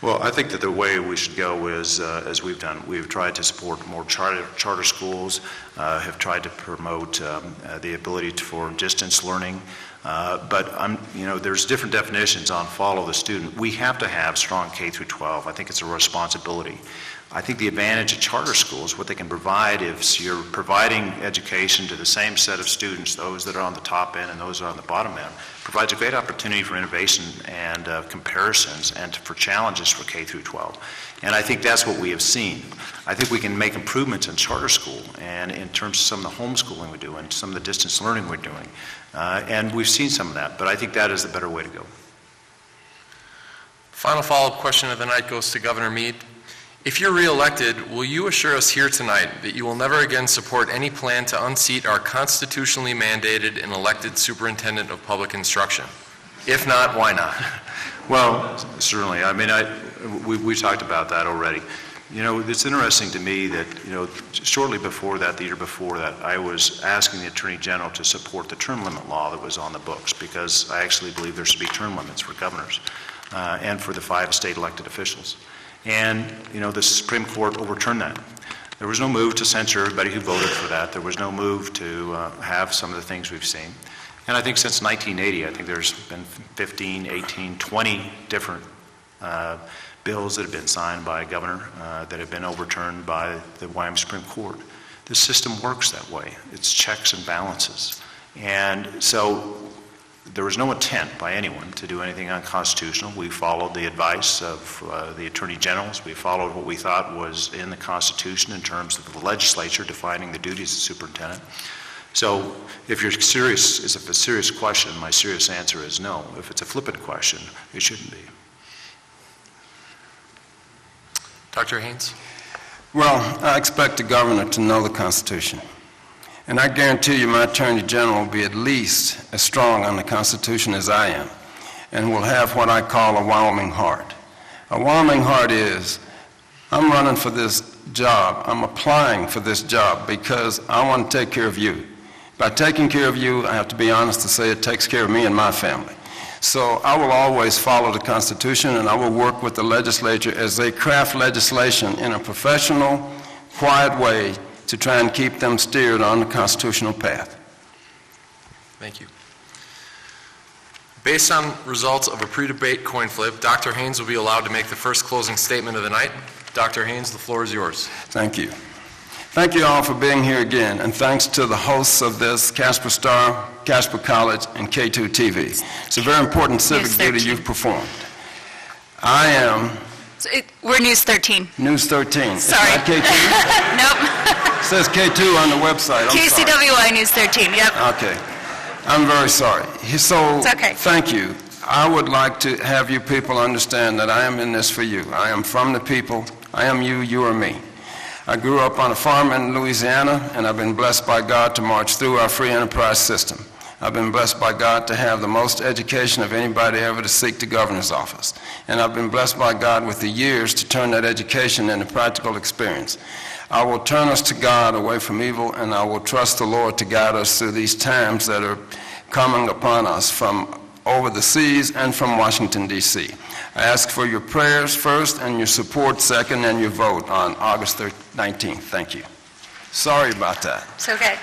Well, I think that the way we should go is, as we've done, we've tried to support more charter schools, have tried to promote the ability for distance learning. But there's different definitions on follow the student. We have to have strong K through 12. I think it's a responsibility. I think the advantage of charter schools, what they can provide is you're providing education to the same set of students, those that are on the top end and those that are on the bottom end, provides a great opportunity for innovation and comparisons and for challenges for K through 12. And I think that's what we have seen. I think we can make improvements in charter school and in terms of some of the homeschooling we're doing, some of the distance learning we're doing. And we've seen some of that, but I think that is the better way to go. Final follow-up question of the night goes to Governor Mead. If you're re-elected, will you assure us here tonight that you will never again support any plan to unseat our constitutionally mandated and elected superintendent of public instruction? If not, why not? Well, certainly. We talked about that already. It's interesting to me that, shortly before that, the year before that, I was asking the Attorney General to support the term limit law that was on the books, because I actually believe there should be term limits for governors and for the 5 state elected officials. And, the Supreme Court overturned that. There was no move to censure everybody who voted for that. There was no move to have some of the things we've seen. And I think since 1980, I think there's been 15, 18, 20 different bills that have been signed by a governor that have been overturned by the Wyoming Supreme Court. The system works that way. It's checks and balances. And so there was no intent by anyone to do anything unconstitutional. We followed the advice of the Attorney Generals. We followed what we thought was in the Constitution in terms of the legislature defining the duties of the superintendent. So if you're serious, if it's a serious question, my serious answer is no. If it's a flippant question, it shouldn't be. Dr. Haynes? Well, I expect the governor to know the Constitution. And I guarantee you my Attorney General will be at least as strong on the Constitution as I am, and will have what I call a Wyoming heart. A Wyoming heart is, I'm running for this job, I'm applying for this job because I want to take care of you. By taking care of you, I have to be honest to say it takes care of me and my family. So I will always follow the Constitution, and I will work with the legislature as they craft legislation in a professional, quiet way to try and keep them steered on the constitutional path. Thank you. Based on results of a pre-debate coin flip, Dr. Haynes will be allowed to make the first closing statement of the night. Dr. Haynes, the floor is yours. Thank you. Thank you all for being here again, and thanks to the hosts of this, Casper Star, Casper College, and K2 TV. It's a very important civic duty you've performed. I am We're News 13. News 13. Sorry. It's not K2? Nope. It says K2 on the website. I'm sorry. KCWY News 13, yep. Okay. I'm very sorry. So, It's okay. Thank you. I would like to have you people understand that I am in this for you. I am from the people. I am you, you are me. I grew up on a farm in Louisiana, and I've been blessed by God to march through our free enterprise system. I've been blessed by God to have the most education of anybody ever to seek the governor's office. And I've been blessed by God with the years to turn that education into practical experience. I will turn us to God away from evil, and I will trust the Lord to guide us through these times that are coming upon us from over the seas and from Washington, D.C. I ask for your prayers first and your support second and your vote on August 19th. Thank you. Sorry about that. It's okay.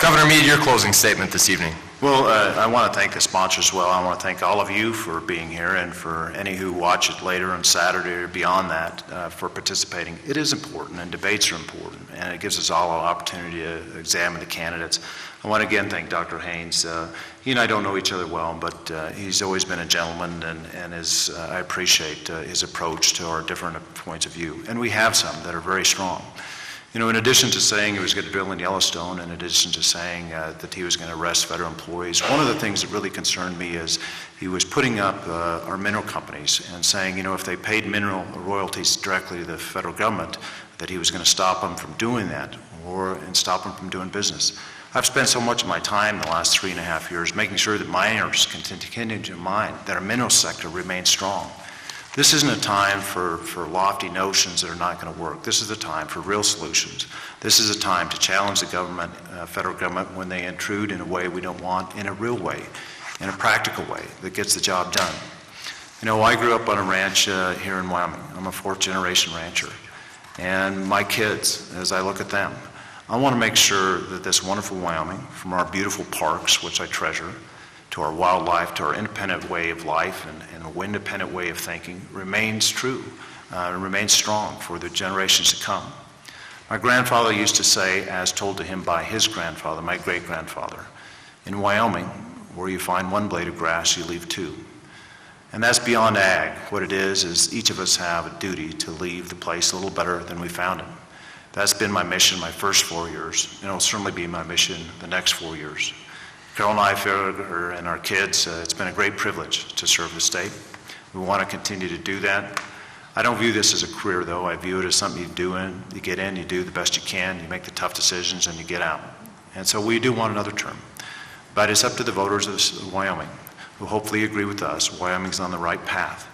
Governor Mead, your closing statement this evening. Well, I want to thank the sponsors as well. I want to thank all of you for being here, and for any who watch it later on Saturday or beyond that for participating. It is important, and debates are important, and it gives us all an opportunity to examine the candidates. I want to again thank Dr. Haynes. He and I don't know each other well, but he's always been a gentleman, and I appreciate his approach to our different points of view. And we have some that are very strong. You know, in addition to saying he was going to build in Yellowstone, in addition to saying that he was going to arrest federal employees, one of the things that really concerned me is he was putting up our mineral companies and saying, you know, if they paid mineral royalties directly to the federal government, that he was going to stop them from doing that and stop them from doing business. I've spent so much of my time in the last 3.5 years making sure that miners continue to mine, that our mineral sector remains strong. This isn't a time for lofty notions that are not going to work. This is a time for real solutions. This is a time to challenge the government, federal government, when they intrude in a way we don't want, in a real way, in a practical way that gets the job done. You know, I grew up on a ranch here in Wyoming. I'm a fourth-generation rancher. And my kids, as I look at them, I want to make sure that this wonderful Wyoming, from our beautiful parks, which I treasure, to our wildlife, to our independent way of life and an independent way of thinking, remains true, remains strong for the generations to come. My grandfather used to say, as told to him by his grandfather, my great-grandfather, in Wyoming, where you find one blade of grass, you leave two. And that's beyond ag. What it is each of us have a duty to leave the place a little better than we found it. That's been my mission my first 4 years, and it'll certainly be my mission the next 4 years. Carol and I, and our kids, it's been a great privilege to serve the state. We want to continue to do that. I don't view this as a career, though. I view it as something you do you get in, you do the best you can, you make the tough decisions, and you get out. And so we do want another term. But it's up to the voters of Wyoming, who hopefully agree with us. Wyoming's on the right path.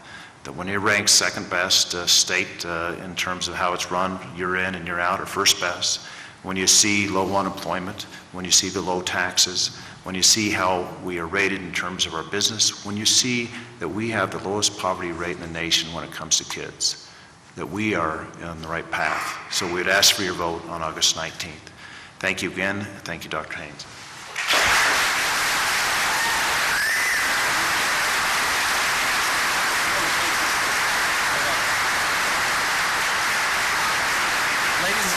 That when you're ranked second best state in terms of how it's run, year in and year out, or first best, when you see low unemployment, when you see the low taxes, when you see how we are rated in terms of our business, when you see that we have the lowest poverty rate in the nation when it comes to kids, that we are on the right path. So we'd ask for your vote on August 19th. Thank you again. Thank you, Dr. Haynes.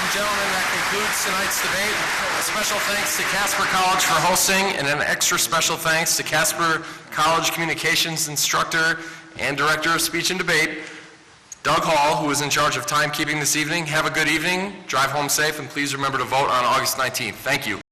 and gentlemen, that concludes tonight's debate. A special thanks to Casper College for hosting, and an extra special thanks to Casper College Communications Instructor and Director of Speech and Debate, Doug Hall, who is in charge of timekeeping this evening. Have a good evening, drive home safe, and please remember to vote on August 19th. Thank you.